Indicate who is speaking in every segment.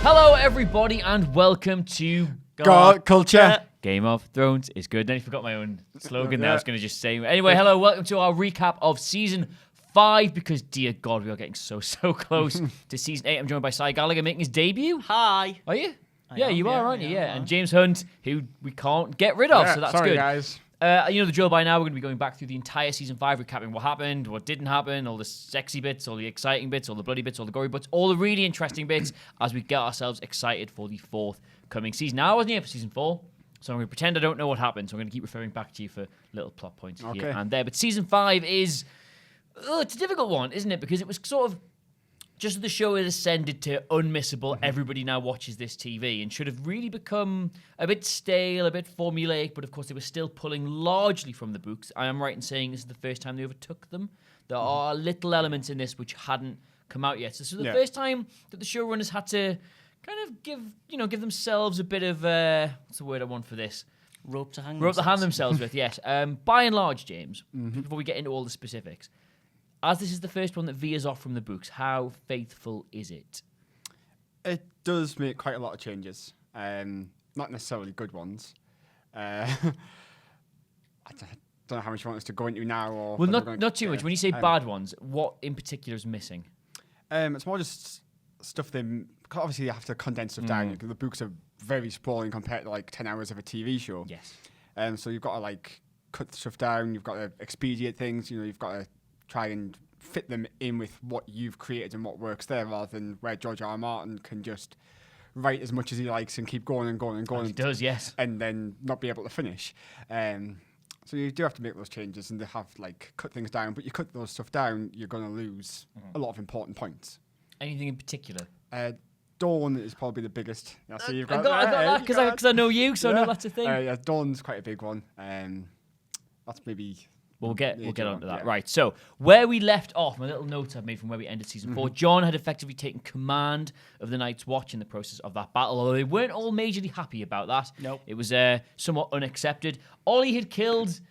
Speaker 1: Hello, everybody, and welcome to
Speaker 2: God Culture.
Speaker 1: Game of Thrones is good. Then I forgot my own slogan there. I was going to just say. Anyway, hello, welcome to our recap of Season 5, because, dear God, we are getting so close to Season 8. I'm joined by Cy Gallagher making his debut.
Speaker 3: Hi.
Speaker 1: Are you?
Speaker 3: I am,
Speaker 1: aren't you? Yeah. And James Hunt, who we can't get rid of, so that's
Speaker 2: sorry,
Speaker 1: good.
Speaker 2: Guys.
Speaker 1: You know the drill by now. We're going to be going back through the entire Season 5, recapping what happened, what didn't happen, all the sexy bits, all the exciting bits, all the bloody bits, all the gory bits, all the really interesting bits as we get ourselves excited for the forthcoming season. Now, I wasn't here for Season 4, so I'm going to pretend I don't know what happened, so I'm going to keep referring back to you for little plot points here and there. But Season 5 is... it's a difficult one, isn't it? Because it was sort of... just as the show has ascended to unmissable, everybody now watches this TV and should have really become a bit stale, a bit formulaic, but of course they were still pulling largely from the books. I am right in saying this is the first time they overtook them. There are little elements in this which hadn't come out yet. So this is the first time that the showrunners had to kind of give themselves a bit of, what's the word I want for this?
Speaker 3: Rope to hang
Speaker 1: themselves with, yes. By and large, James, before we get into all the specifics, as this is the first one that veers off from the books, how faithful is it?
Speaker 2: It does make quite a lot of changes. Not necessarily good ones. I don't know how much you want us to go into now. Or
Speaker 1: well, not too much. When you say bad ones, what in particular is missing?
Speaker 2: It's more just stuff obviously you have to condense stuff down, because the books are very sprawling compared to like 10 hours of a TV show.
Speaker 1: Yes.
Speaker 2: So you've got to like cut stuff down, you've got to expedite things, you've got to try and fit them in with what you've created and what works there, rather than where George R. R. Martin can just write as much as he likes and keep going and going and going.
Speaker 1: He does, yes.
Speaker 2: And then not be able to finish. So you do have to make those changes and they have like cut things down, but you cut those stuff down, you're going to lose a lot of important points. Anything
Speaker 1: in particular?
Speaker 2: Dorne is probably the biggest. So you've
Speaker 1: I got that because I know you, so I know that's a thing.
Speaker 2: Yeah, Dorne's quite a big one. That's maybe...
Speaker 1: We'll get onto that. Yeah. Right, so where we left off, my little notes I've made from where we ended Season 4, Jon had effectively taken command of the Night's Watch in the process of that battle, although they weren't all majorly happy about that.
Speaker 3: Nope.
Speaker 1: It was somewhat unaccepted. Ollie had killed...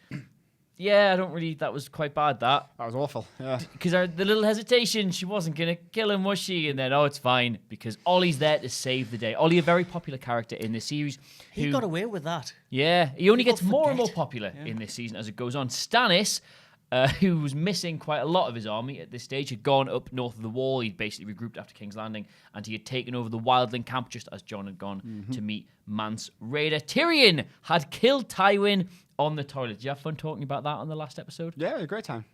Speaker 1: that was quite bad, that.
Speaker 2: That was awful, yeah.
Speaker 1: Because the little hesitation, she wasn't going to kill him, was she? And then, it's fine, because Ollie's there to save the day. Ollie, a very popular character in this series.
Speaker 3: He got away with that.
Speaker 1: Yeah, he only gets more and more popular in this season as it goes on. Stannis, who was missing quite a lot of his army at this stage, had gone up north of the wall. He'd basically regrouped after King's Landing, and he had taken over the Wildling camp just as Jon had gone to meet Mance Rayder. Tyrion had killed Tywin on the toilet. Did you have fun talking about that on the last episode?
Speaker 2: Yeah, a great time.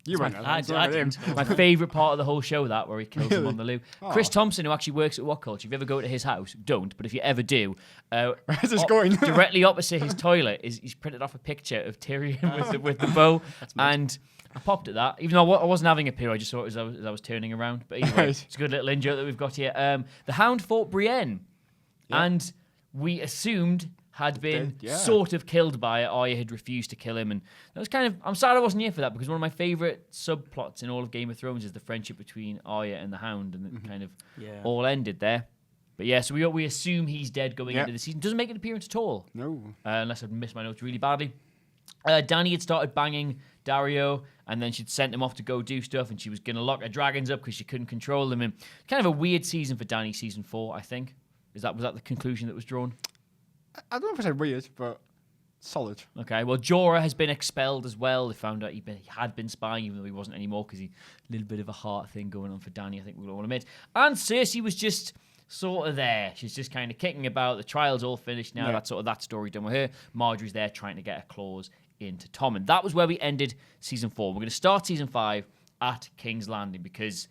Speaker 2: You went.
Speaker 3: I didn't.
Speaker 1: My favourite part of the whole show, that, where he kills him on the loo. Chris Thompson, who actually works at What Culture, if you ever go to his house, don't, but if you ever do,
Speaker 2: where's this going?
Speaker 1: Directly opposite his toilet he's printed off a picture of Tyrion with the bow, and I popped at that, even though I wasn't having a poo, I just saw it as I was turning around. But anyway, it's a good little in-joke that we've got here. The Hound fought Brienne, and we assumed had been sort of killed by it. Arya had refused to kill him, and that was kind of... I'm sad I wasn't here for that, because one of my favourite subplots in all of Game of Thrones is the friendship between Arya and the Hound, and it kind of all ended there. But yeah, so we assume he's dead going into the season. Doesn't make an appearance at all.
Speaker 2: No.
Speaker 1: Unless I've missed my notes really badly. Dany had started banging Dario, and then she'd sent him off to go do stuff, and she was going to lock her dragons up because she couldn't control them. And kind of a weird season for Dany, Season 4, I think. Was that the conclusion that was drawn?
Speaker 2: I don't know if I said weird, but solid.
Speaker 1: Okay, well, Jorah has been expelled as well. They found out he had been spying, even though he wasn't anymore, because a little bit of a heart thing going on for Dany, I think we'll all admit. And Cersei was just sort of there. She's just kind of kicking about. The trial's all finished now. That's sort of that story done with her. Marjorie's there trying to get her claws into Tom. And that was where we ended Season 4. We're going to start Season 5 at King's Landing, because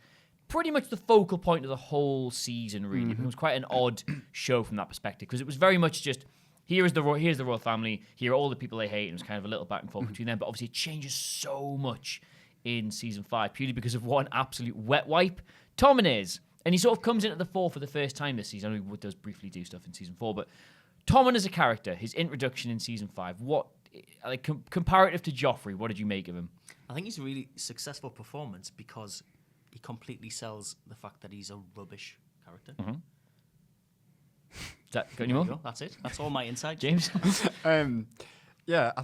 Speaker 1: pretty much the focal point of the whole season, really. It becomes quite an odd show from that perspective, because it was very much just... Here's the royal family. Here are all the people they hate. And it was kind of a little back and forth between them. But obviously, it changes so much in Season 5, purely because of one absolute wet wipe. Tommen is. And he sort of comes in at the fore for the first time this season. I know he does briefly do stuff in Season 4. But Tommen as a character, his introduction in Season 5, what, like, comparative to Joffrey, what did you make of him?
Speaker 3: I think he's a really successful performance because he completely sells the fact that he's a rubbish character.
Speaker 1: Got any more?
Speaker 3: That's it. That's all my insight.
Speaker 1: James?
Speaker 2: I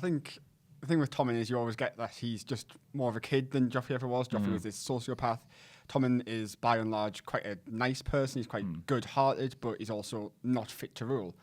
Speaker 2: think the thing with Tommen is you always get that he's just more of a kid than Joffrey ever was. Joffrey was this sociopath. Tommen is by and large quite a nice person. He's quite good-hearted, but he's also not fit to rule,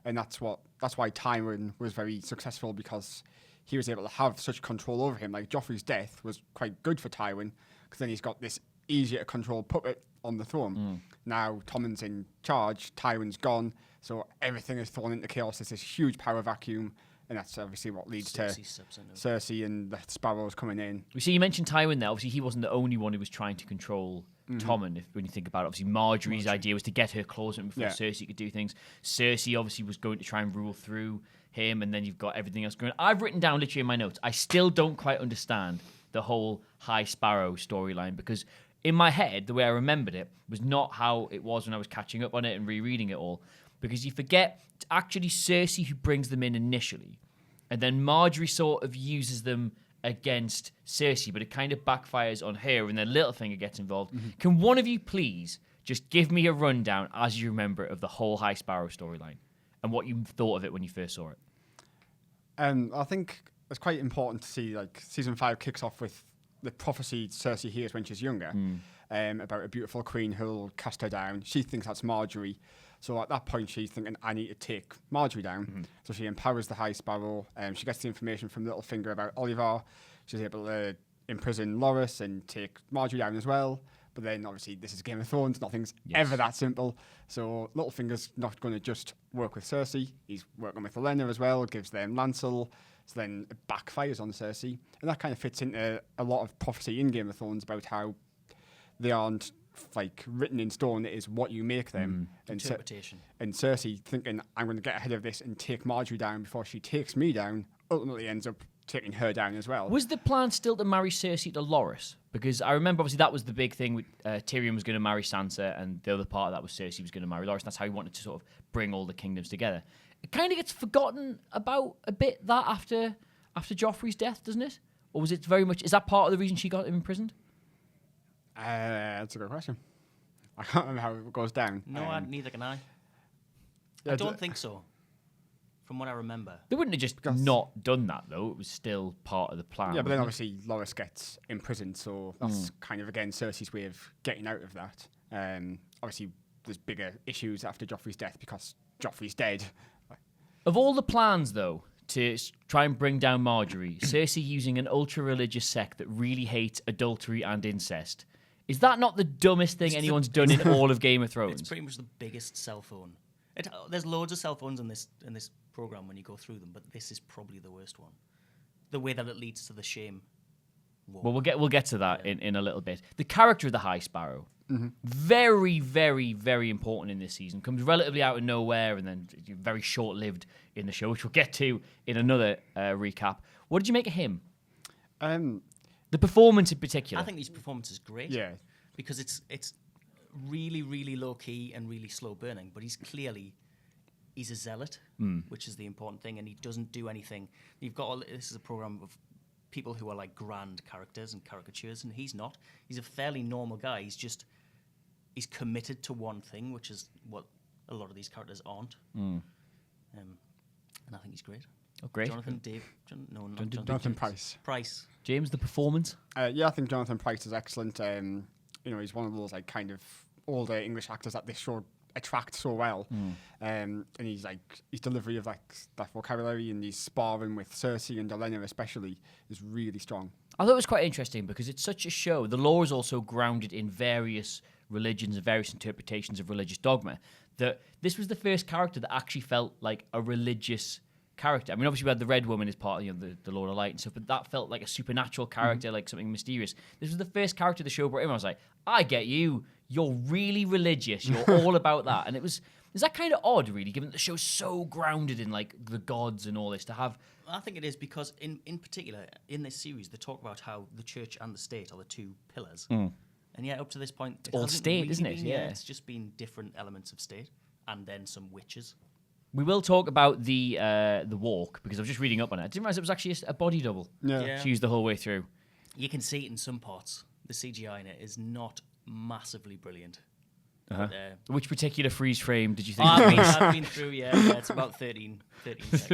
Speaker 2: and that's why Tywin was very successful, because he was able to have such control over him. Like Joffrey's death was quite good for Tywin, because then he's got this easier to control puppet on the throne. Now Tommen's in charge, Tywin's gone, so everything is thrown into chaos. There's this huge power vacuum, and that's obviously what leads to Cersei and the Sparrows coming in.
Speaker 1: We see you mentioned Tywin there. Obviously, he wasn't the only one who was trying to control Tommen. When you think about it, obviously Marjorie's idea was to get her claws in before Cersei could do things. Cersei obviously was going to try and rule through him, and then you've got everything else going on. I've written down literally in my notes, I still don't quite understand the whole High Sparrow storyline, because in my head, the way I remembered it was not how it was when I was catching up on it and rereading it all. Because you forget, it's actually Cersei who brings them in initially. And then Marjorie sort of uses them against Cersei, but it kind of backfires on her, and then Littlefinger gets involved. Can one of you please just give me a rundown, as you remember it, of the whole High Sparrow storyline and what you thought of it when you first saw it?
Speaker 2: I think it's quite important to see, like, season 5 kicks off with the prophecy Cersei hears when she's younger, about a beautiful queen who'll cast her down. She thinks that's Marjorie. So at that point, she's thinking, I need to take Marjorie down. So she empowers the High Sparrow. She gets the information from Littlefinger about Oliver. She's able to imprison Loras and take Marjorie down as well. But then, obviously, this is Game of Thrones. Nothing's ever that simple. So Littlefinger's not going to just work with Cersei. He's working with Olenna as well, gives them Lancel. So then it backfires on Cersei. And that kind of fits into a lot of prophecy in Game of Thrones about how they aren't like written in stone. It is what you make them. And
Speaker 3: interpretation.
Speaker 2: And Cersei thinking, I'm going to get ahead of this and take Marjorie down before she takes me down, ultimately ends up taking her down as well.
Speaker 1: Was the plan still to marry Cersei to Loras? Because I remember, obviously, that was the big thing. With Tyrion was going to marry Sansa, and the other part of that was Cersei was going to marry Loras. That's how he wanted to sort of bring all the kingdoms together. It kind of gets forgotten about a bit that after Joffrey's death, doesn't it? Or was it very much... Is that part of the reason she got him imprisoned?
Speaker 2: That's a good question. I can't remember how it goes down.
Speaker 3: No, neither can I. I don't think so, from what I remember.
Speaker 1: They wouldn't have just not done that, though. It was still part of the plan.
Speaker 2: Yeah, but then obviously Loras gets imprisoned, so that's kind of, again, Cersei's way of getting out of that. Obviously, there's bigger issues after Joffrey's death because Joffrey's dead.
Speaker 1: Of all the plans, though, to try and bring down Marjorie, Cersei using an ultra-religious sect that really hates adultery and incest, is that not the dumbest thing anyone's done in all of Game of Thrones?
Speaker 3: It's pretty much the biggest cell phone. There's loads of cell phones in this program when you go through them, but this is probably the worst one. The way that it leads to the shame war.
Speaker 1: Well, we'll get to that in a little bit. The character of the High Sparrow, very, very, very important in this season. Comes relatively out of nowhere and then very short-lived in the show, which we'll get to in another recap. What did you make of him? The performance in particular.
Speaker 3: I think his performance is great.
Speaker 2: Yeah.
Speaker 3: Because it's really, really low-key and really slow burning, but he's a zealot, which is the important thing, and he doesn't do anything. This is a program of people who are like grand characters and caricatures, and he's not. He's a fairly normal guy. He's committed to one thing, which is what a lot of these characters aren't. And I think he's great.
Speaker 1: Oh, great.
Speaker 2: Jonathan
Speaker 3: Price.
Speaker 1: James, the performance?
Speaker 2: Yeah, I think Jonathan Price is excellent. He's one of those like kind of older English actors that this show attract so well. And he's like, his delivery of like that vocabulary and his sparring with Cersei and Olenna especially is really strong.
Speaker 1: I thought it was quite interesting because it's such a show. The lore is also grounded in various religions and various interpretations of religious dogma, that this was the first character that actually felt like a religious character. I mean, obviously we had the Red Woman as part of the Lord of Light and stuff, but that felt like a supernatural character, like something mysterious. This was the first character the show brought in. I was like, I get you. You're really religious. You're all about that. And is that kind of odd, really, given that the show's so grounded in like the gods and all this to have...
Speaker 3: I think it is because in particular, in this series, they talk about how the church and the state are the two pillars. And yet up to this point...
Speaker 1: It's all state,
Speaker 3: really
Speaker 1: isn't it? Yeah.
Speaker 3: It's just been different elements of state and then some witches.
Speaker 1: We will talk about the walk, because I was just reading up on it. I didn't realize it was actually a body double.
Speaker 2: Yeah.
Speaker 1: She used the whole way through.
Speaker 3: You can see it in some parts. The CGI in it is not massively brilliant.
Speaker 1: Uh-huh.
Speaker 3: But,
Speaker 1: Which particular freeze frame did you think?
Speaker 3: I've been through, it's about 13 seconds.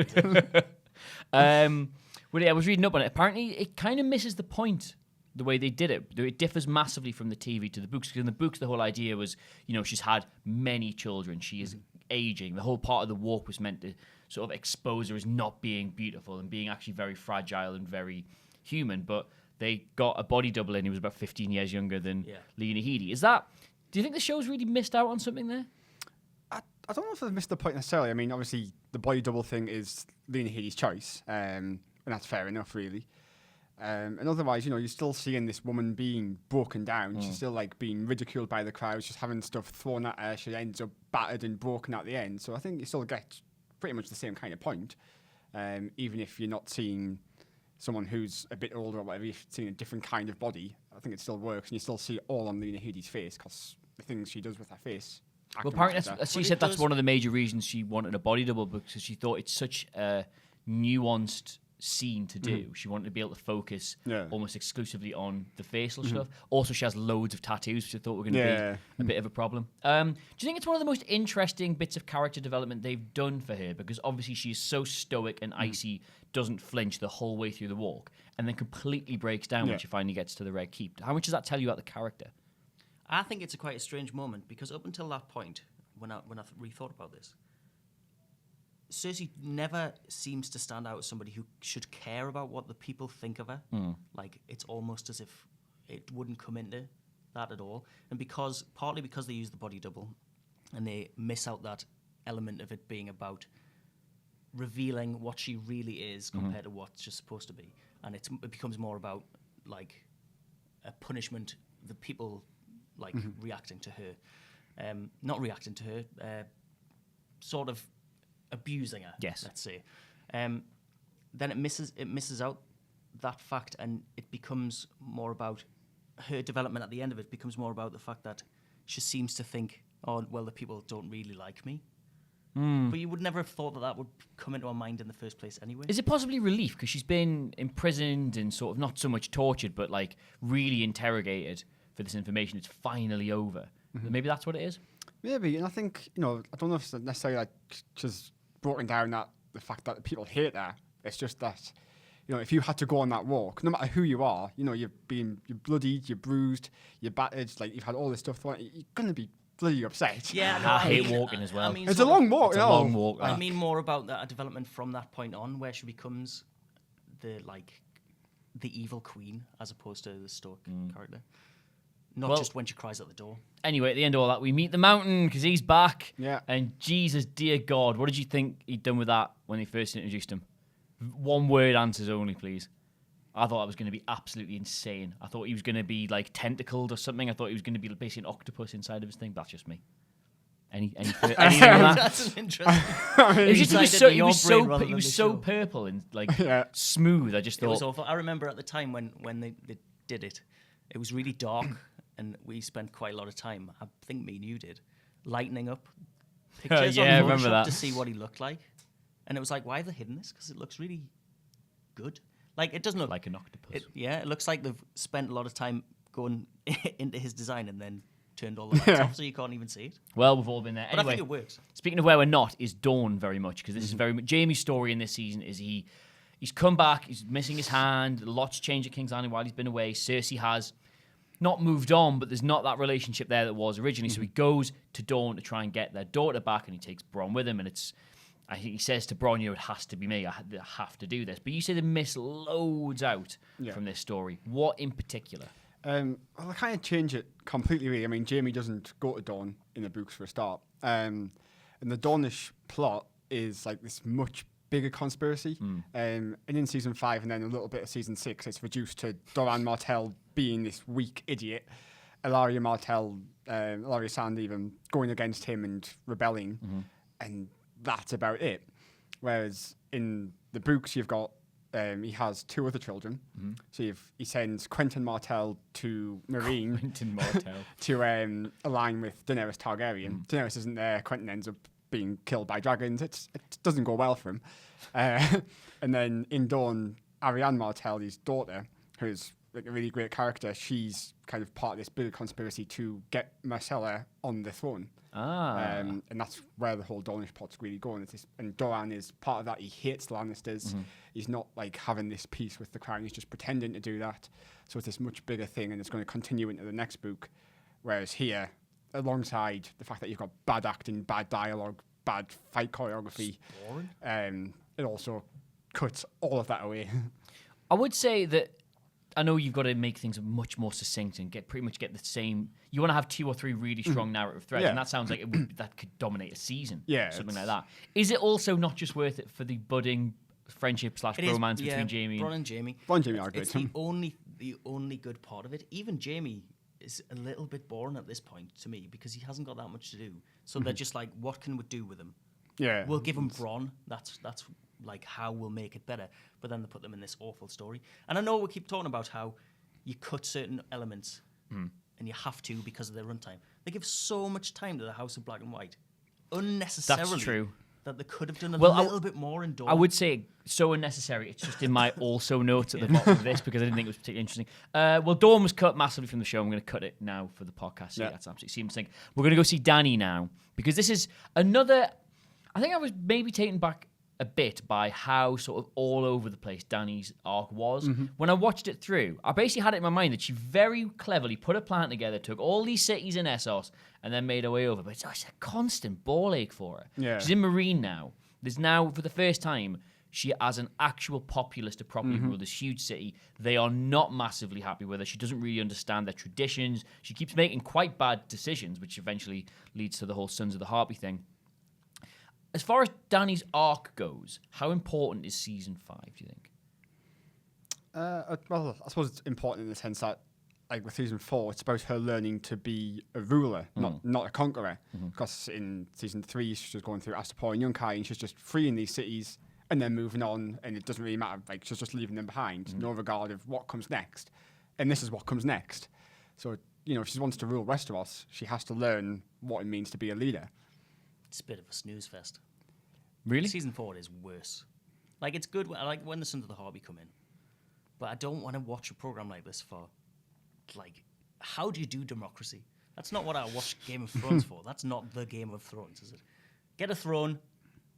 Speaker 1: Well, yeah, I was reading up on it. Apparently, it kind of misses the point the way they did it. It differs massively from the TV to the books. Because in the books, the whole idea was, she's had many children. She is aging. The whole part of the walk was meant to sort of expose her as not being beautiful and being actually very fragile and very human. But they got a body double in who was about 15 years younger than Lena Headey. Do you think the show's really missed out on something there?
Speaker 2: I don't know if they've missed the point necessarily. I mean, obviously, the body double thing is Lena Headey's choice, and that's fair enough, really. And otherwise, you're still seeing this woman being broken down. She's still being ridiculed by the crowd. She's having stuff thrown at her. She ends up battered and broken at the end. So I think you still get pretty much the same kind of point, even if you're not seeing someone who's a bit older or whatever. You're seeing a different kind of body. I think it still works, and you still see it all on Lena Headey's face because the things she does with her face.
Speaker 1: Well, apparently, she said that's one of the major reasons she wanted a body double, because she thought it's such a nuanced scene to do. She wanted to be able to focus almost exclusively on the facial stuff. Also, she has loads of tattoos, which I thought were going to be a bit of a problem. Do you think it's one of the most interesting bits of character development they've done for her? Because obviously she's so stoic and icy, doesn't flinch the whole way through the walk, and then completely breaks down when she finally gets to the Red Keep. How much does that tell you about the character?
Speaker 3: I think it's quite a strange moment, because up until that point, when I rethought about this, Cersei never seems to stand out as somebody who should care about what the people think of her. It's almost as if it wouldn't come into that at all. And partly because they use the body double, and they miss out that element of it being about revealing what she really is compared to what she's supposed to be. And it becomes more about a punishment, the people reacting to her, not reacting to her, sort of abusing her.
Speaker 1: Yes.
Speaker 3: Let's say. Then it misses out that fact, and it becomes more about her development. At the end of it, becomes more about the fact that she seems to think, oh well, the people don't really like me. But you would never have thought that would come into her mind in the first place anyway.
Speaker 1: Is it possibly relief because she's been imprisoned and sort of not so much tortured, but really interrogated for this information? It's finally over. Maybe that's what it is. Maybe,
Speaker 2: and I think I don't know if it's necessarily she's broken down the fact that people hate her. It's just that if you had to go on that walk, no matter who you are, you're bloodied, you're bruised, you're battered, you've had all this stuff thrown, you're gonna be bloody upset.
Speaker 3: Yeah,
Speaker 1: I hate walking as well.
Speaker 2: It's a long walk.
Speaker 1: It's a long walk.
Speaker 3: I mean more about that development from that point on, where she becomes the evil queen as opposed to the stoic character. Not just when she cries at the door.
Speaker 1: Anyway, at the end of all that, we meet the Mountain because he's back.
Speaker 2: Yeah.
Speaker 1: And Jesus, dear God, what did you think he'd done with that when they first introduced him? One word answers only, please. I thought that was going to be absolutely insane. I thought he was going to be tentacled or something. I thought he was going to be basically an octopus inside of his thing. That's just me. Anything on that?
Speaker 3: That's an interesting.
Speaker 1: He was so purple and smooth. I just thought
Speaker 3: it was awful. I remember at the time when they did it, it was really dark, and we spent quite a lot of time. I think me and you did, lightening up pictures on Photoshop to see what he looked like, and it was why have they hidden this? Because it looks really good. It doesn't look
Speaker 1: like an octopus.
Speaker 3: It looks like they've spent a lot of time going into his design and then turned all the lights off, so you can't even see it.
Speaker 1: Well, we've all been there.
Speaker 3: But
Speaker 1: anyway,
Speaker 3: I think it works.
Speaker 1: Speaking of where we're not, is Dorne very much, because this is very much Jaime's story in this season. Is he's come back, he's missing his hand, a lot's changed at King's Landing while he's been away. Cersei has not moved on, but there's not that relationship there that was originally. So he goes to Dorne to try and get their daughter back, and he takes Bronn with him, and I think he says to Bronn, it has to be me. I have to do this. But you say they miss loads out from this story. What in particular?
Speaker 2: Well, I kind of change it completely, really. I mean, Jaime doesn't go to Dorne in the books for a start. And the Dornish plot is this much bigger conspiracy. And in season 5 and then a little bit of season 6, it's reduced to Doran Martell being this weak idiot. Ellaria Sand even going against him and rebelling. And that's about it. Whereas in the books, you've got he has 2 other children. So he sends Quentyn Martell to Mereen to align with Daenerys Targaryen. Daenerys isn't there. Quentyn ends up being killed by dragons. It doesn't go well for him. And then in Dorne, Arianne Martell, his daughter, who's like a really great character, she's kind of part of this bigger conspiracy to get Marcella on the throne. And that's where the whole Dornish plot's really going. And Doran is part of that. He hates the Lannisters. He's not like having this peace with the crown. He's just pretending to do that. So it's this much bigger thing, and it's going to continue into the next book. Whereas here, alongside the fact that you've got bad acting, bad dialogue, bad fight choreography, it also cuts all of that away.
Speaker 1: I would say that I know you've got to make things much more succinct and pretty much get the same. You want to have 2 or 3 really strong narrative threads, and that sounds like that could dominate a season. Something like that. Is it also not just worth it for the budding friendship / romance between Jaime?
Speaker 3: Bronn and Jaime. It's the only good part of it. Even Jaime is a little bit boring at this point to me because he hasn't got that much to do. So they're just like, what can we do with him?
Speaker 2: Yeah,
Speaker 3: we'll give him Bronn. That's like how we'll make it better. But then they put them in this awful story. And I know we keep talking about how you cut certain elements and you have to because of their runtime. They give so much time to the House of Black and White unnecessarily. That's true. That they could have done a little bit more in Dorne.
Speaker 1: I would say so unnecessary. It's just in my also notes at the bottom of this because I didn't think it was particularly interesting. Well, Dorne was cut massively from the show. I'm going to cut it now for the podcast. So that's absolutely seamless. We're going to go see Dany now because this is another. I think I was maybe taken back a bit by how sort of all over the place Dany's arc was. When I watched it through, I basically had it in my mind that she very cleverly put a plan together, took all these cities in Essos, and then made her way over. But it's a constant ball ache for her.
Speaker 2: Yeah.
Speaker 1: She's in Mereen now. There's now, for the first time, she has an actual populace to properly rule this huge city. They are not massively happy with her. She doesn't really understand their traditions. She keeps making quite bad decisions, which eventually leads to the whole Sons of the Harpy thing. As far as Dany's arc goes, how important is season 5, do you think?
Speaker 2: Well, I suppose it's important in the sense that, like with season 4, it's about her learning to be a ruler, not a conqueror. Because in season 3, she's just going through Astapor and Yunkai, and she's just freeing these cities and then moving on, and it doesn't really matter. Like, she's just leaving them behind, no regard of what comes next. And this is what comes next. So, if she wants to rule Westeros, she has to learn what it means to be a leader.
Speaker 3: It's a bit of a snooze fest.
Speaker 1: Really?
Speaker 3: Season 4 is worse. Like, it's good. I like when the Sons of the Harpy come in. But I don't want to watch a program like this for, like, how do you do democracy? That's not what I watch Game of Thrones for. That's not the Game of Thrones, is it? Get a throne.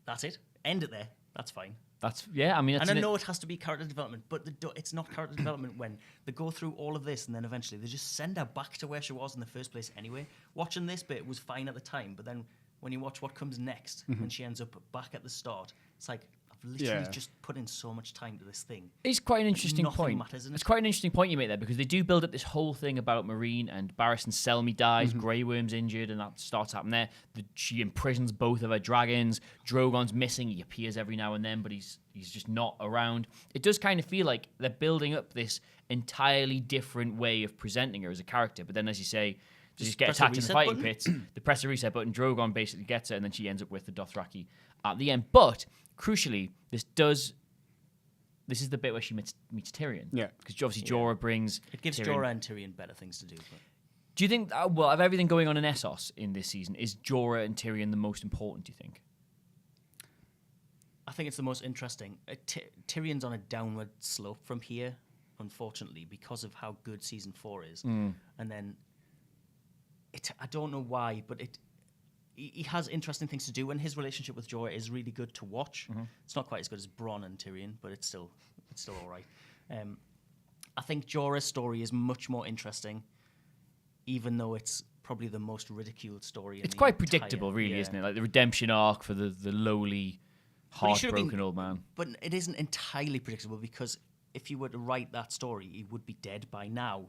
Speaker 3: That's it. End it there. That's fine.
Speaker 1: I mean,
Speaker 3: and I know it has to be character development, but it's not character development when they go through all of this and then eventually they just send her back to where she was in the first place anyway. Watching this bit was fine at the time, but then when you watch what comes next, when she ends up back at the start, it's like, I've literally just put in so much time to this thing.
Speaker 1: It's quite an interesting
Speaker 3: point.
Speaker 1: It's quite an interesting point you make there because they do build up this whole thing about Mereen and Barristan Selmy dies, Grey Worm's injured, and that starts happening there. She imprisons both of her dragons. Drogon's missing. He appears every now and then, but he's just not around. It does kind of feel like they're building up this entirely different way of presenting her as a character. But then, as you say, they just get attacked in the fighting pits. They press the reset button. Drogon basically gets her, and then she ends up with the Dothraki at the end. But crucially, this is the bit where she meets Tyrion.
Speaker 2: Yeah,
Speaker 1: because obviously Jorah brings.
Speaker 3: It gives
Speaker 1: Tyrion.
Speaker 3: Jorah and Tyrion better things to do. But.
Speaker 1: Do you think? Well, of everything going on in Essos in this season, is Jorah and Tyrion the most important? Do you think?
Speaker 3: I think it's the most interesting. Tyrion's on a downward slope from here, unfortunately, because of how good season 4 is, and then. I don't know why, but he has interesting things to do, and his relationship with Jorah is really good to watch. It's not quite as good as Bronn and Tyrion, but it's still all right. I think Jorah's story is much more interesting, even though it's probably the most ridiculed story. It's
Speaker 1: quite predictable, really, isn't it? Like the redemption arc for the lowly, heartbroken old man.
Speaker 3: But it isn't entirely predictable because if you were to write that story, he would be dead by now.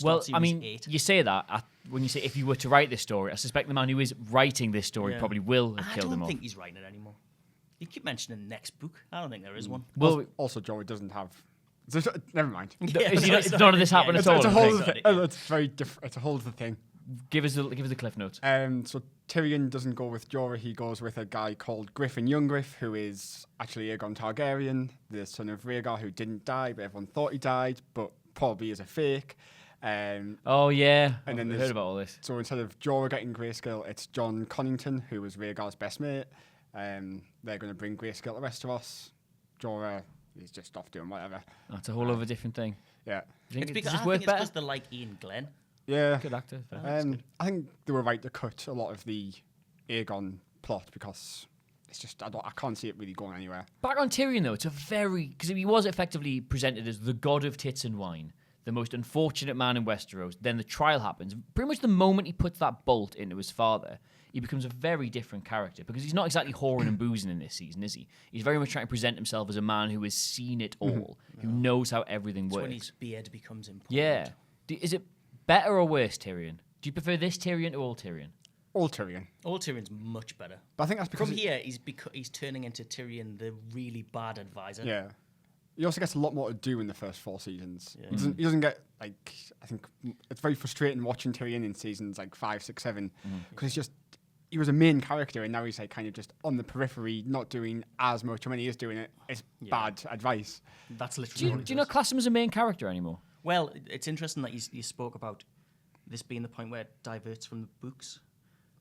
Speaker 1: Well, I mean, 8. You say that when you say if you were to write this story, I suspect the man who is writing this story probably will have killed him off.
Speaker 3: I don't think he's writing it anymore. You keep mentioning next book. I don't think there is one.
Speaker 2: Well, also Jorah doesn't have. Never mind.
Speaker 1: None of this happened at all.
Speaker 2: It's a whole other thing. It's very different. It's a whole other thing.
Speaker 1: Give us the cliff notes.
Speaker 2: So Tyrion doesn't go with Jorah. He goes with a guy called Griffin Youngriff, who is actually Aegon Targaryen, the son of Rhaegar, who didn't die, but everyone thought he died, but probably is a fake.
Speaker 1: Oh yeah,
Speaker 2: and then
Speaker 1: I've heard about all this.
Speaker 2: So instead of Jorah getting grayscale, it's Jon Connington, who was Rhaegar's best mate. They're going to bring grayscale to Westeros. Jorah is just off doing whatever.
Speaker 1: That's a whole other different thing.
Speaker 2: Yeah.
Speaker 3: It's because
Speaker 1: does
Speaker 3: I
Speaker 1: it work
Speaker 3: think it's
Speaker 1: better?
Speaker 3: because they like Ian Glenn.
Speaker 2: Yeah.
Speaker 1: Good actor. fair.
Speaker 2: I think they were right to cut a lot of the Aegon plot because it's just I can't see it really going anywhere.
Speaker 1: Back on Tyrion, though, it's a very... Because he was effectively presented as the god of tits and wine, the most unfortunate man in Westeros. Then the trial happens. Pretty much the moment he puts that bolt into his father, he becomes a very different character because he's not exactly whoring and boozing in this season, is he? He's very much trying to present himself as a man who has seen it all, who knows how everything
Speaker 3: It's
Speaker 1: works.
Speaker 3: when his beard becomes important.
Speaker 1: Yeah. Is it better or worse, Tyrion? Do you prefer this Tyrion to old Tyrion?
Speaker 2: All Tyrion.
Speaker 3: Old Tyrion's much better.
Speaker 2: But I think that's because
Speaker 3: From here, he's turning into Tyrion, the really bad advisor.
Speaker 2: Yeah. He also gets a lot more to do in the first 4 seasons.
Speaker 3: Yeah.
Speaker 2: He doesn't get, like, I think it's very frustrating watching Tyrion in seasons like 5, 6, 7 because he was a main character and now he's like kind of just on the periphery, not doing as much. And when he is doing it, it's bad advice.
Speaker 3: That's
Speaker 1: Do
Speaker 3: literally what
Speaker 1: you
Speaker 3: he
Speaker 1: not
Speaker 3: does.
Speaker 1: class him as a main character anymore?
Speaker 3: Well, it's interesting that you spoke about this being the point where it diverts from the books,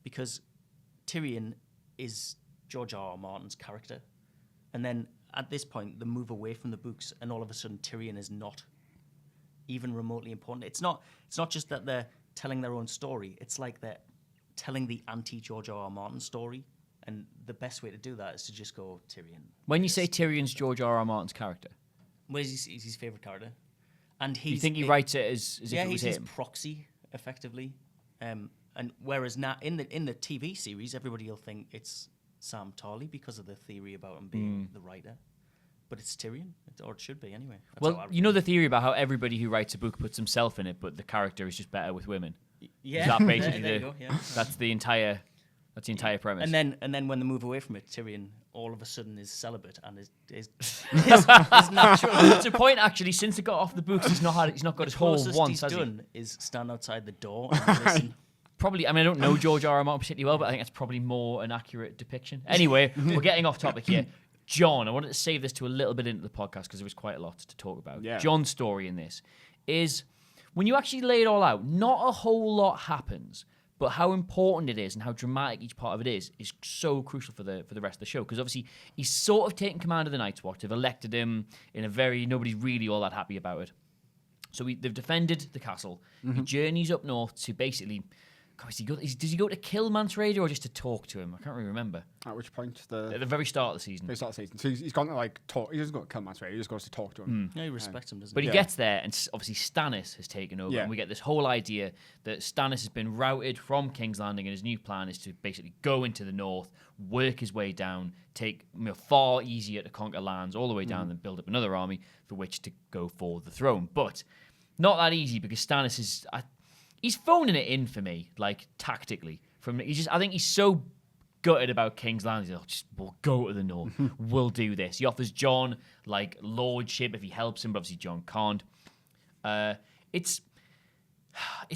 Speaker 3: because Tyrion is George R.R. Martin's character, and then at this point they move away from the books, and all of a sudden Tyrion is not even remotely important. It's not just that they're telling their own story. It's like they're telling the anti-George R.R. Martin story, and the best way to do that is to just go Tyrion.
Speaker 1: When you say Tyrion's George R.R. Martin's character,
Speaker 3: Well, he's his favorite character, and
Speaker 1: you think he writes it as if it was
Speaker 3: he's his
Speaker 1: him?
Speaker 3: proxy effectively. And whereas now in the TV series, everybody will think it's Sam Tarley because of the theory about him being the writer, but it's Tyrion, or it should be anyway. That's how
Speaker 1: Well,
Speaker 3: I
Speaker 1: you know the theory about how everybody who writes a book puts himself in it, but the character is just better with women.
Speaker 3: yeah,
Speaker 1: Is that basically
Speaker 3: there you go, yeah.
Speaker 1: that's the entire premise.
Speaker 3: And then when they move away from it, Tyrion all of a sudden is celibate and is natural.
Speaker 1: It's a point actually. Since it got off the books, he's not got his whole
Speaker 3: Closest
Speaker 1: once.
Speaker 3: he's
Speaker 1: Has he?
Speaker 3: done is stand outside the door and listen.
Speaker 1: Probably. I mean, I don't know George R. R. Martin particularly well, but I think that's probably more an accurate depiction. Anyway, we're getting off topic here. Jon, I wanted to save this to a little bit into the podcast because there was quite a lot to talk about.
Speaker 2: Yeah.
Speaker 1: Jon's story in this is when you actually lay it all out, not a whole lot happens, but how important it is and how dramatic each part of it is so crucial for the rest of the show. Because obviously he's sort of taken command of the Night's Watch. They've elected him in a very nobody's really all that happy about it. So they've defended the castle. He journeys up north to basically. God, does he go to kill Mance Rayder or just to talk to him? I can't really remember.
Speaker 2: At which point?
Speaker 1: At the very start of the season.
Speaker 2: Very start of the season. So he's gone to like talk. He doesn't go to kill Mance Rayder. He just goes to talk to him.
Speaker 3: Yeah, he respects him, doesn't
Speaker 1: But
Speaker 3: he?
Speaker 1: he gets there, and obviously Stannis has taken over,
Speaker 2: Yeah.
Speaker 1: and we get this whole idea that Stannis has been routed from King's Landing, and his new plan is to basically go into the north, work his way down, take far easier to conquer lands all the way down, and build up another army for which to go for the throne. But not that easy because Stannis is he's phoning it in for me, like tactically. I think he's so gutted about King's Landing. He's like, we'll go to the north. We'll do this. He offers Jon like lordship if he helps him, but obviously Jon can't. It's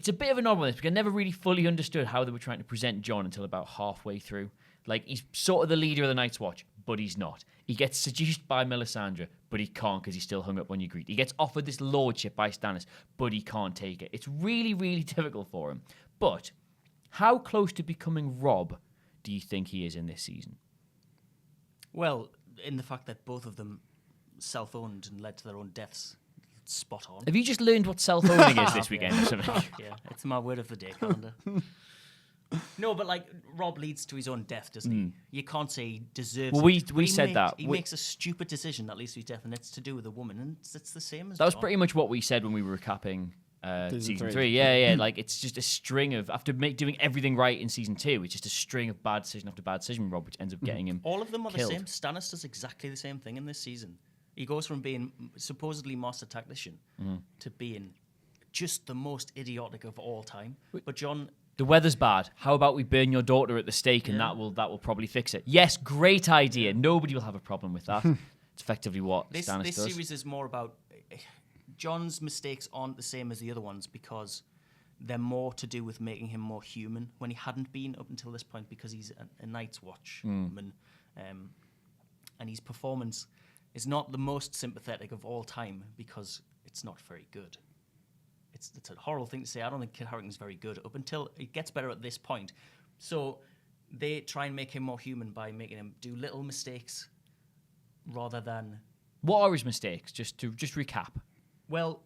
Speaker 1: a bit of an odd one because I never really fully understood how they were trying to present Jon until about halfway through. Like he's sort of the leader of the Night's Watch, but he's not. He gets seduced by Melisandre, but he can't because he's still hung up on Ygritte. He gets offered this lordship by Stannis, but he can't take it. It's really, really difficult for him. But how close to becoming Robb do you think he is in this season?
Speaker 3: Well, in the fact that both of them self-owned and led to their own deaths, spot on.
Speaker 1: Have you just learned what self-owning is this weekend or something?
Speaker 3: Yeah, it's my word of the day calendar. No, but like Robb leads to his own death, doesn't he? You can't say he deserves.
Speaker 1: Well,
Speaker 3: it.
Speaker 1: we said that.
Speaker 3: He makes a stupid decision that leads to his death, and it's to do with a woman, and it's the same as
Speaker 1: That was
Speaker 3: Jon.
Speaker 1: pretty much what we said when we were recapping
Speaker 2: Season
Speaker 1: season 3.
Speaker 2: three.
Speaker 1: Yeah. Like it's just a string of after doing everything right in season 2, it's just a string of bad decision after bad decision, Robb, which ends up getting him.
Speaker 3: All of them are
Speaker 1: killed.
Speaker 3: the same. Stannis does exactly the same thing in this season. He goes from being supposedly master tactician to being just the most idiotic of all time. But Jon.
Speaker 1: The weather's bad. How about we burn your daughter at the stake, and that will probably fix it. Yes, great idea. Nobody will have a problem with that. It's effectively what Stannis
Speaker 3: This
Speaker 1: does.
Speaker 3: series is more about Jon's mistakes aren't the same as the other ones because they're more to do with making him more human when he hadn't been up until this point because he's a Night's Watchman, and his performance is not the most sympathetic of all time because it's not very good. It's a horrible thing to say. I don't think Kit Harington's very good up until it gets better at this point. So they try and make him more human by making him do little mistakes rather than.
Speaker 1: What are his mistakes? Just recap.
Speaker 3: Well,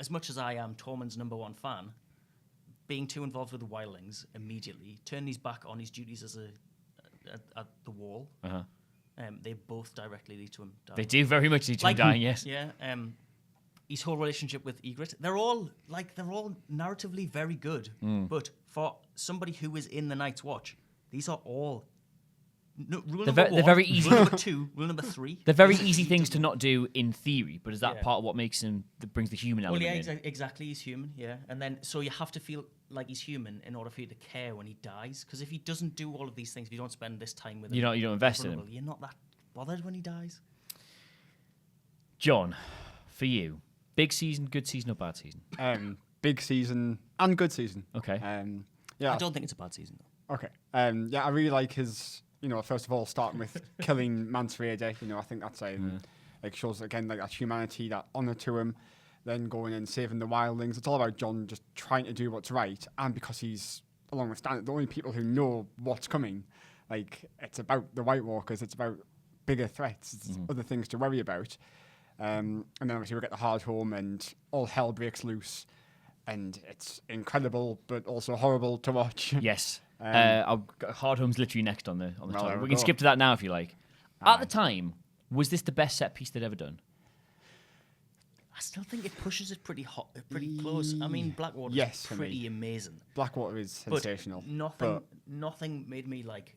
Speaker 3: as much as I am Tormund's #1 fan, being too involved with the wildlings immediately, turning his back on his duties as at the wall, they both directly lead to him dying.
Speaker 1: They do very much lead to him dying, yes.
Speaker 3: Yeah. His whole relationship with Ygritte, they're all narratively very good. But for somebody who is in the Night's Watch, these are all rule number 1,
Speaker 1: they're very easy.
Speaker 3: Rule number 2, rule number 3.
Speaker 1: They're very easy things to not do in theory, but is that part of what makes him that brings the human
Speaker 3: Well,
Speaker 1: element
Speaker 3: yeah,
Speaker 1: in?
Speaker 3: exactly. He's human, yeah. And then so you have to feel like he's human in order for you to care when he dies. Because if he doesn't do all of these things, if you don't spend this time with him,
Speaker 1: You don't invest in him.
Speaker 3: You're not that bothered when he dies.
Speaker 1: John, for you, big season, good season, or bad season?
Speaker 2: Big season and good season.
Speaker 1: Okay.
Speaker 2: Yeah.
Speaker 3: I don't think it's a bad season though.
Speaker 2: Okay. Yeah, I really like his. First of all, starting with killing Mance Rayder. I think that's like shows again like that humanity, that honor to him. Then going and saving the wildlings. It's all about Jon just trying to do what's right, and because he's along with Stannis, the only people who know what's coming. Like it's about the White Walkers. It's about bigger threats. It's other things to worry about. And then obviously we get the Hardhome, and all hell breaks loose, and it's incredible but also horrible to watch.
Speaker 1: Yes. Hardhome's literally next on the
Speaker 2: Well,
Speaker 1: top.
Speaker 2: there
Speaker 1: We
Speaker 2: we
Speaker 1: can
Speaker 2: go.
Speaker 1: skip to that now if you like. At the time, was this the best set piece they'd ever done?
Speaker 3: I still think it pushes it pretty close. I mean, Blackwater
Speaker 2: Yes,
Speaker 3: is
Speaker 2: for
Speaker 3: pretty
Speaker 2: me.
Speaker 3: amazing.
Speaker 2: Blackwater is sensational.
Speaker 3: But nothing made me like.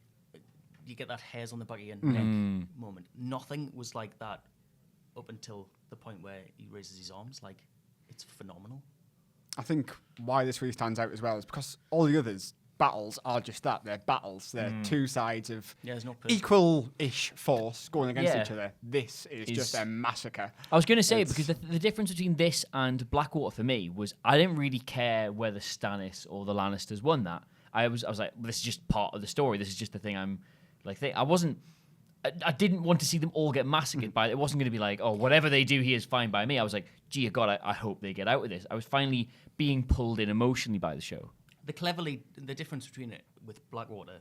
Speaker 3: You get that hairs on the back of your neck moment. Nothing was like that up until the point where he raises his arms. Like, it's phenomenal.
Speaker 2: I think why this really stands out as well is because all the others battles are just that. They're battles. They're two sides of
Speaker 3: There's no person.
Speaker 2: equal-ish force going against
Speaker 1: Yeah.
Speaker 2: each other. This is just a massacre.
Speaker 1: I was going to say, because the difference between this and Blackwater for me was I didn't really care whether Stannis or the Lannisters won that. I was like, well, this is just part of the story. This is just the thing I'm like. I didn't want to see them all get massacred by it. It wasn't going to be like, oh, whatever they do here is fine by me. I was like, gee, God, I hope they get out of this. I was finally being pulled in emotionally by the show.
Speaker 3: The difference between it with Blackwater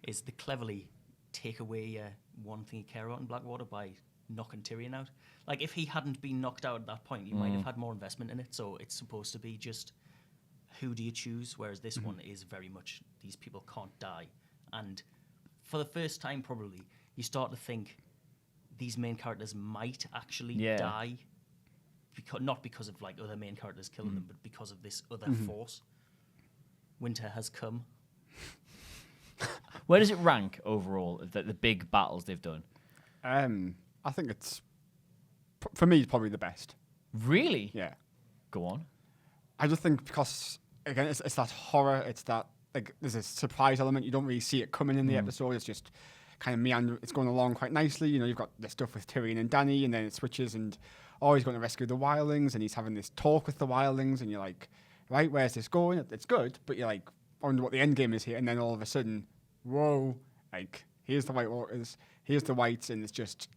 Speaker 3: is they cleverly take away one thing you care about in Blackwater by knocking Tyrion out. Like, if he hadn't been knocked out at that point, you might have had more investment in it. So it's supposed to be just who do you choose, whereas this one is very much these people can't die. And for the first time, probably, you start to think these main characters might actually die, not because of like other main characters killing them, but because of this other force. Winter has come.
Speaker 1: Where does it rank overall, the big battles they've done?
Speaker 2: I think it's, for me, it's probably the best.
Speaker 1: Really?
Speaker 2: Yeah.
Speaker 1: Go on.
Speaker 2: I just think because, again, it's that horror, it's that, like, there's a surprise element. You don't really see it coming in the episode. It's just kind of meander. It's going along quite nicely. You've got the stuff with Tyrion and Dany, and then it switches, and, he's going to rescue the wildlings, and he's having this talk with the wildlings, and you're like, right, where's this going? It's good, but you're like, I wonder what the end game is here. And then all of a sudden, whoa, like, here's the White Walkers, here's the Whites, and it's just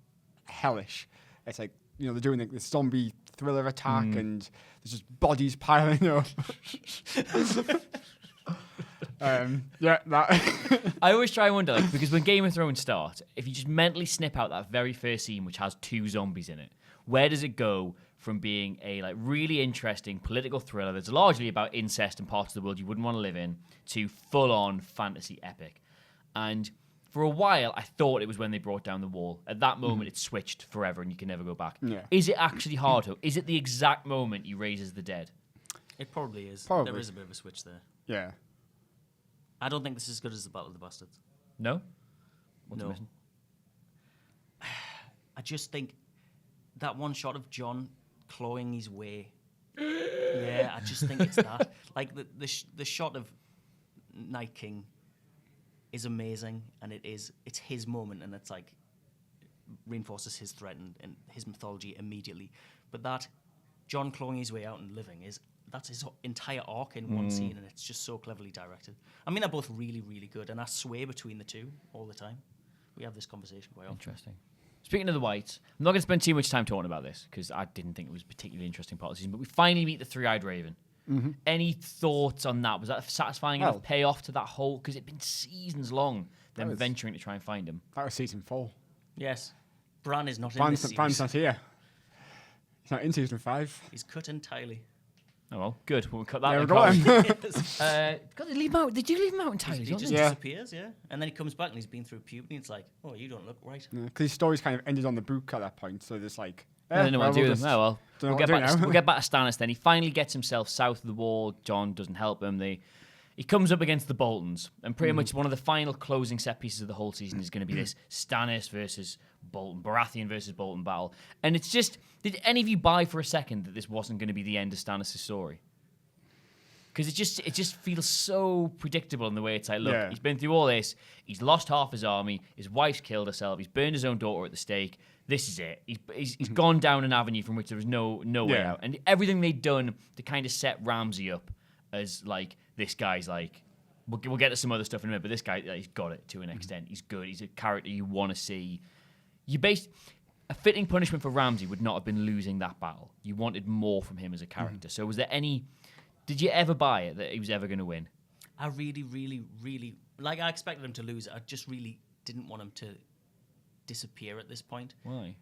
Speaker 2: hellish. It's like, they're doing like this zombie thriller attack, and there's just bodies piling up. That.
Speaker 1: I always try and wonder, like, because when Game of Thrones starts, if you just mentally snip out that very first scene, which has 2 zombies in it, where does it go from being a like really interesting political thriller that's largely about incest and parts of the world you wouldn't want to live in, to full-on fantasy epic? And for a while, I thought it was when they brought down the wall. At that moment, it switched forever, and you can never go back.
Speaker 2: Yeah.
Speaker 1: Is it actually Hardhome? Is it the exact moment he raises the dead?
Speaker 3: It probably is.
Speaker 2: Probably.
Speaker 3: There is a bit of a switch there.
Speaker 2: Yeah.
Speaker 3: I don't think this is as good as the Battle of the Bastards.
Speaker 1: No? What's
Speaker 3: No.
Speaker 1: missing?
Speaker 3: I just think that one shot of Jon clawing his way. Yeah, I just think it's that. Like the shot of Night King is amazing, and it's his moment, and it's like reinforces his threat and his mythology immediately. But that Jon clawing his way out and living that's his entire arc in one scene, and it's just so cleverly directed. I mean, they're both really, really good, and I sway between the two all the time. We have this conversation quite often.
Speaker 1: Interesting. Speaking of the Whites, I'm not going to spend too much time talking about this because I didn't think it was a particularly interesting part of the season, but we finally meet the Three-Eyed Raven. Any thoughts on that? Was that a satisfying enough payoff to that whole? Because it'd been seasons long, them venturing to try and find him.
Speaker 2: That was season 4.
Speaker 3: Yes. Bran is not in this series.
Speaker 2: Bran's not here. It's not in season 5.
Speaker 3: He's cut entirely.
Speaker 1: Oh well, good. We'll cut that.
Speaker 2: There we
Speaker 1: then,
Speaker 2: go.
Speaker 1: can't we? God, they leave him out. They do leave him out entirely.
Speaker 3: He
Speaker 1: Don't
Speaker 3: just
Speaker 1: they?
Speaker 2: Yeah.
Speaker 3: disappears, yeah. And then he comes back and he's been through puberty. It's like, oh, you don't look right.
Speaker 2: Because his story's kind of ended on the book at that point, so there's like...
Speaker 1: I don't know what to do with him. Oh well,
Speaker 2: don't know
Speaker 1: we'll
Speaker 2: what to do now.
Speaker 1: we'll get back to Stannis then. He finally gets himself south of the wall. Jon doesn't help him. He comes up against the Boltons, and pretty much one of the final closing set pieces of the whole season is going to be this Stannis versus Bolton, Baratheon versus Bolton battle. And it's just, did any of you buy for a second that this wasn't going to be the end of Stannis' story? Because it just feels so predictable in the way it's like, look, he's been through all this, he's lost half his army, his wife's killed herself, he's burned his own daughter at the stake. This is it. He's gone down an avenue from which there was no way out. And everything they'd done to kind of set Ramsay up as like, this guy's like, we'll get to some other stuff in a minute, but this guy, he's got it to an extent. He's good. He's a character you want to see. A fitting punishment for Ramsay would not have been losing that battle. You wanted more from him as a character. So was there any... Did you ever buy it that he was ever going to win?
Speaker 3: I really, really, really... Like, I expected him to lose. I just really didn't want him to disappear at this point.
Speaker 1: Why?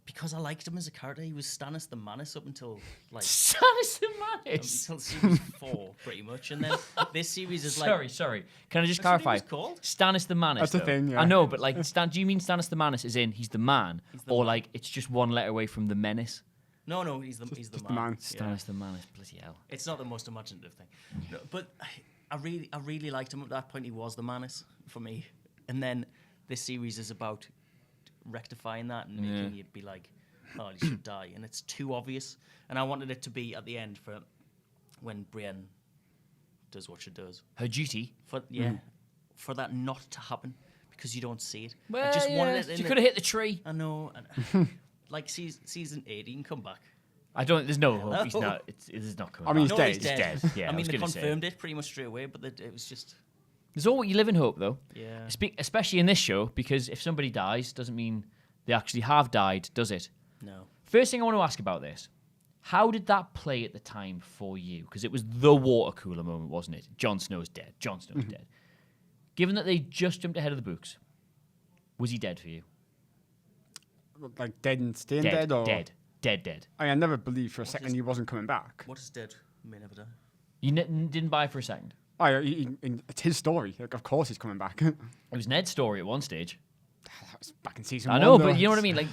Speaker 3: Because I liked him as a character. He was Stannis the Manus up until, like...
Speaker 1: Stannis the Manus?
Speaker 3: Until series 4, pretty much. And then this series is like...
Speaker 1: Sorry. Can I just
Speaker 3: That's what
Speaker 1: clarify?
Speaker 3: he was called?
Speaker 1: Stannis the Manus,
Speaker 2: That's the
Speaker 1: though.
Speaker 2: thing, yeah.
Speaker 1: I know, but like, do you mean Stannis the Manus as in he's the man? Or like, it's just one letter away from the menace?
Speaker 3: No, he's the
Speaker 2: Just
Speaker 3: man.
Speaker 2: the man.
Speaker 1: Stannis the Manus, bloody hell.
Speaker 3: It's not the most imaginative thing. No, but I really liked him at that point. He was the Manus for me. And then this series is about rectifying that and making it be like, oh, he should die. And it's too obvious. And I wanted it to be at the end for when Brienne does what she does.
Speaker 1: Her duty?
Speaker 3: For that not to happen because you don't see it.
Speaker 1: Well,
Speaker 3: I just wanted it in
Speaker 1: she could have hit the tree.
Speaker 3: I know. Like season 8, he can come back.
Speaker 1: There's no hope. He's not. It's not coming.
Speaker 2: I mean,
Speaker 1: back.
Speaker 2: he's dead.
Speaker 1: He's dead. Yeah,
Speaker 3: I mean,
Speaker 1: was
Speaker 3: they
Speaker 1: gonna say.
Speaker 3: confirmed it pretty much straight away, but it was just...
Speaker 1: There's always you live in hope, though.
Speaker 3: Yeah.
Speaker 1: Especially in this show, because if somebody dies, doesn't mean they actually have died, does it?
Speaker 3: No.
Speaker 1: First thing I want to ask about this: how did that play at the time for you? Because it was the water cooler moment, wasn't it? Jon Snow's dead. Jon Snow's dead. Given that they just jumped ahead of the books, was he dead for you?
Speaker 2: Like dead and staying dead, or
Speaker 1: dead.
Speaker 2: I never believed for a second he wasn't coming back.
Speaker 3: What is dead may never die.
Speaker 1: You didn't buy it for a second.
Speaker 2: It's his story. Like, of course he's coming back.
Speaker 1: It was Ned's story at one stage.
Speaker 2: That was back in season
Speaker 1: I
Speaker 2: 1.
Speaker 1: know,
Speaker 2: though.
Speaker 1: but you know what I mean. Like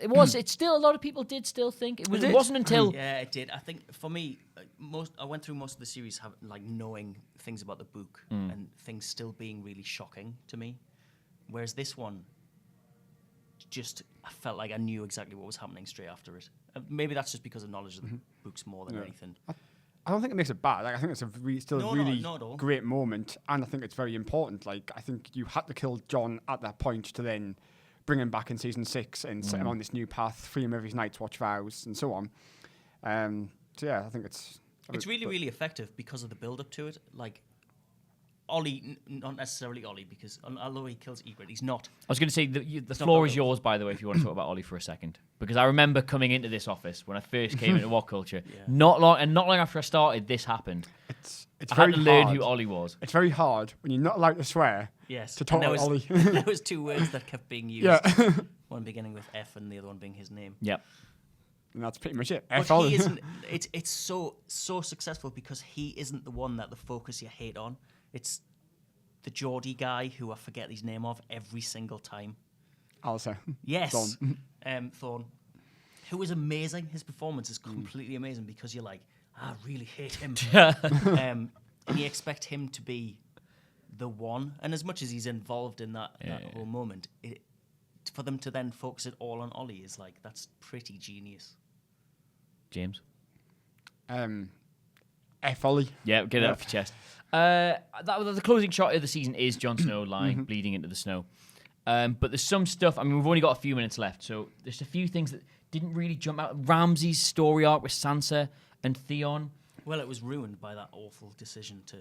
Speaker 1: it was. It's still a lot of people did still think it was. It wasn't until
Speaker 3: Yeah, it did. I think for me, I went through most of the series knowing things about the book and things still being really shocking to me, whereas this one, I felt like I knew exactly what was happening straight after it. Maybe that's just because of knowledge of the books more than anything.
Speaker 2: I don't think it makes it bad. Like, I think it's still a really
Speaker 3: not at all.
Speaker 2: great moment, and I think it's very important. Like, I think you had to kill Jon at that point to then bring him back in season 6 and set him on this new path, free him of his Night's Watch vows, and so on. So yeah, I think it's
Speaker 3: really, really effective because of the build-up to it. Like, Ollie, not necessarily Ollie, because although he kills Ygritte, he's not.
Speaker 1: I was going to say the floor is yours, by the way, if you want to talk about Ollie for a second, because I remember coming into this office when I first came into What Culture. Not long after I started, this happened.
Speaker 2: It's
Speaker 1: I
Speaker 2: very
Speaker 1: had to learn
Speaker 2: hard.
Speaker 1: who Ollie was.
Speaker 2: It's very hard when you're not allowed to swear.
Speaker 3: Yes.
Speaker 2: To talk
Speaker 3: And
Speaker 2: about Ollie.
Speaker 3: there was 2 words that kept being used.
Speaker 2: Yeah.
Speaker 3: One beginning with F and the other one being his name.
Speaker 1: Yep.
Speaker 2: And that's pretty much it.
Speaker 3: But
Speaker 2: Ollie.
Speaker 3: he isn't. It's so successful because he isn't the one that the focus you hate on. It's the Geordie guy who I forget his name of every single time.
Speaker 2: Alistair.
Speaker 3: Yes, Thorne, who is amazing. His performance is completely amazing because you're like, I really hate him, and you expect him to be the one. And as much as he's involved in that whole moment, for them to then focus it all on Ollie is like, that's pretty genius.
Speaker 1: James.
Speaker 2: F. Ollie.
Speaker 1: Yeah, get it off your chest. The closing shot of the season is Jon Snow lying, bleeding into the snow. But there's some stuff. I mean, we've only got a few minutes left, so there's a few things that didn't really jump out. Ramsay's story arc with Sansa and Theon.
Speaker 3: Well, it was ruined by that awful decision to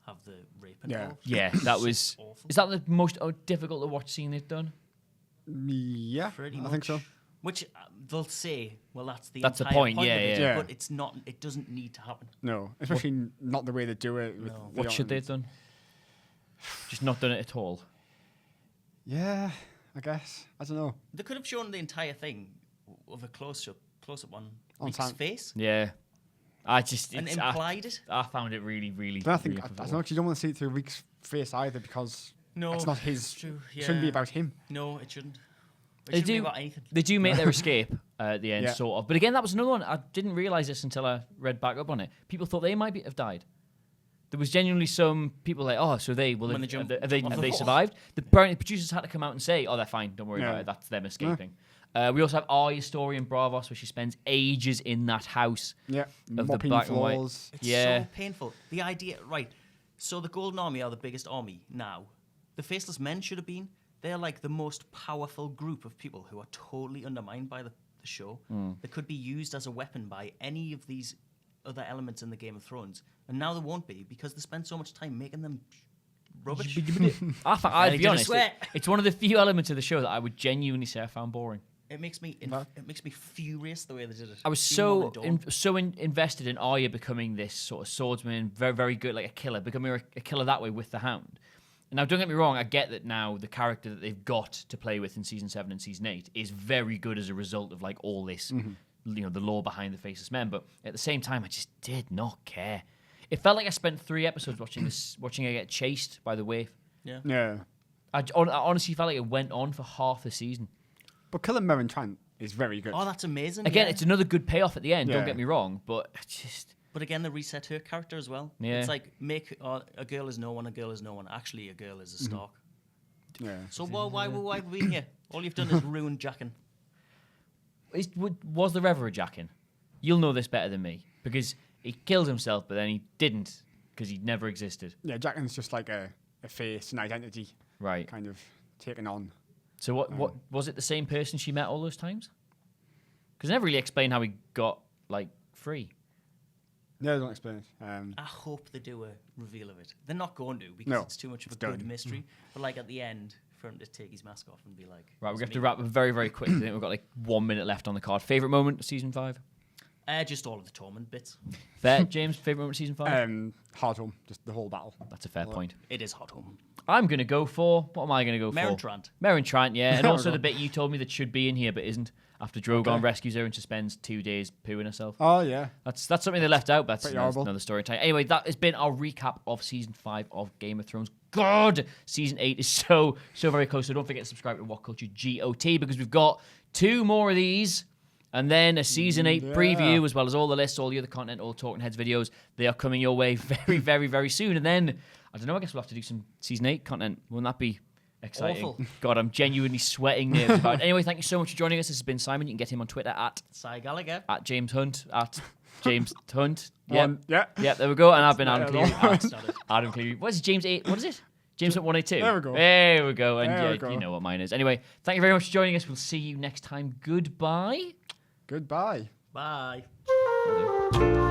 Speaker 3: have the rape involved.
Speaker 1: Yeah, that was.
Speaker 3: Awful.
Speaker 1: Is that the most difficult to watch scene they've done?
Speaker 2: Yeah,
Speaker 3: Pretty
Speaker 2: I
Speaker 3: much.
Speaker 2: think so.
Speaker 3: Which they'll say, well, that's the
Speaker 1: That's the
Speaker 3: entire
Speaker 1: point,
Speaker 3: of
Speaker 1: yeah,
Speaker 3: it,
Speaker 2: yeah.
Speaker 3: but it's not. It doesn't need to happen.
Speaker 2: No, especially not the way they do it. With
Speaker 3: No.
Speaker 1: What should they have done? Just not done it at all.
Speaker 2: Yeah, I guess. I don't know.
Speaker 3: They could have shown the entire thing of a close-up close-up on
Speaker 2: On
Speaker 3: Reek's
Speaker 2: Sam.
Speaker 3: face
Speaker 1: Yeah. I just
Speaker 3: and
Speaker 1: it's,
Speaker 3: implied it.
Speaker 1: I found it really, really.
Speaker 2: But I think
Speaker 1: really
Speaker 2: I
Speaker 1: unforgivable.
Speaker 2: don't actually don't want to see it through Reek's face either because
Speaker 3: No,
Speaker 2: it's not his.
Speaker 3: it's true.
Speaker 2: It shouldn't be
Speaker 3: Yeah.
Speaker 2: about him.
Speaker 3: No, it shouldn't. It
Speaker 1: They
Speaker 3: shouldn't be
Speaker 1: do.
Speaker 3: about anything.
Speaker 1: They do make their escape at the end,
Speaker 2: Yeah.
Speaker 1: sort of. But again, that was another one. I didn't realize this until I read back up on it. People thought they might have died. There was genuinely some people like, oh, so they will
Speaker 3: When
Speaker 1: have,
Speaker 3: they jump
Speaker 1: have they
Speaker 3: off the wall.
Speaker 1: survived? The producers had to come out and say, oh, they're fine. Don't worry
Speaker 2: Yeah.
Speaker 1: about it. That's them escaping. We also have Arya's story in Bravos, where she spends ages in that house.
Speaker 2: Yeah,
Speaker 1: Of the
Speaker 2: mopping
Speaker 1: black and white.
Speaker 2: floors.
Speaker 3: It's
Speaker 1: Yeah.
Speaker 3: so painful. The idea, right? So the Golden Army are the biggest army now. The Faceless Men should have been. They're like the most powerful group of people who are totally undermined by the show. That could be used as a weapon by any of these other elements in the Game of Thrones, and now they won't be because they spend so much time making them rubbish.
Speaker 1: I'll
Speaker 3: They
Speaker 1: be
Speaker 3: did a
Speaker 1: honest,
Speaker 3: sweat.
Speaker 1: it's one of the few elements of the show that I would genuinely say I found boring.
Speaker 3: It makes me furious the way they did it.
Speaker 1: I was
Speaker 3: Even more than Dawn.
Speaker 1: invested in Arya becoming this sort of swordsman, very, very good, like a killer, becoming a killer that way with the Hound. Now, don't get me wrong, I get that now the character that they've got to play with in Season 7 and Season 8 is very good as a result of, like, all this, the lore behind the Faceless Men, but at the same time, I just did not care. It felt like I spent 3 episodes watching her get chased by the Waif.
Speaker 3: Yeah.
Speaker 2: Yeah,
Speaker 1: I honestly felt like it went on for half the season.
Speaker 2: but killing Mereen Trant is very good.
Speaker 3: Oh, that's amazing.
Speaker 1: Again,
Speaker 3: yeah.
Speaker 1: it's another good payoff at the end, don't
Speaker 2: Yeah.
Speaker 1: get me wrong, but just...
Speaker 3: But again, they reset her character as well.
Speaker 1: Yeah.
Speaker 3: It's like a girl is no one, a girl is no one. Actually, a girl is a Stark.
Speaker 2: Yeah,
Speaker 3: So why have we been here? All you've done is ruin Jaqen.
Speaker 1: Was there ever a Jaqen? You'll know this better than me, because he killed himself, but then he didn't, because he never existed.
Speaker 2: yeah. Jaqen's just like a face, an identity,
Speaker 1: Right.
Speaker 2: kind of taken on.
Speaker 1: So what was it the same person she met all those times? Because they never really explained how he got, like, free.
Speaker 2: No, don't explain it.
Speaker 3: I hope they do a reveal of it. They're not going to because
Speaker 2: No,
Speaker 3: it's too much of a
Speaker 2: it's
Speaker 3: good
Speaker 2: done.
Speaker 3: mystery. But like at the end, for him to take his mask off and be like,
Speaker 1: Right, we're
Speaker 3: "It's
Speaker 1: going to have to
Speaker 3: me."
Speaker 1: wrap very, very quick. I think we've got, like, 1 minute left on the card. Favourite moment of Season 5?
Speaker 3: Just all of the torment bits.
Speaker 1: Fair. James, favourite moment of Season 5?
Speaker 2: Hardhome, just the whole battle.
Speaker 1: That's a fair point.
Speaker 3: It is hot home.
Speaker 1: I'm going to go for... What am I going to go
Speaker 3: Mereen
Speaker 1: for?
Speaker 3: Trant.
Speaker 1: Mereen Trant, yeah. And
Speaker 2: There we
Speaker 1: also
Speaker 2: go.
Speaker 1: the bit you told me that should be in here but isn't. After Drogon
Speaker 2: Okay.
Speaker 1: rescues her and she spends 2 days pooing herself.
Speaker 2: Oh yeah,
Speaker 1: That's something they left out. But that's
Speaker 2: Pretty horrible.
Speaker 1: another story time. Anyway, that has been our recap of Season 5 of Game of Thrones. God, Season 8 is so very close. So don't forget to subscribe to What Culture GOT because we've got 2 more of these. And then a Season 8
Speaker 2: Yeah.
Speaker 1: preview, as well as all the lists, all the other content, all Talking Heads videos. They are coming your way very, very, very soon. And then, I don't know, I guess we'll have to do some Season 8 content. Wouldn't that be exciting?
Speaker 3: Awful.
Speaker 1: God, I'm genuinely sweating nerves about it. Anyway, thank you so much for joining us. This has been Simon. You can get him on Twitter at
Speaker 3: Cy Gallagher.
Speaker 1: James Hunt, at James Hunt. Yep.
Speaker 2: yeah.
Speaker 1: Yep, there we go. And I've been Adam
Speaker 2: Yeah,
Speaker 1: Cleary.
Speaker 3: That's not it.
Speaker 1: Adam Cleary. What is it, James 8? What is it? James Hunt 182.
Speaker 2: There we go.
Speaker 1: There we go. And
Speaker 2: There
Speaker 1: yeah,
Speaker 2: we go.
Speaker 1: you know what mine is. Anyway, thank you very much for joining us. We'll see you next time. Goodbye.
Speaker 2: Goodbye.
Speaker 3: Bye.
Speaker 1: Will do.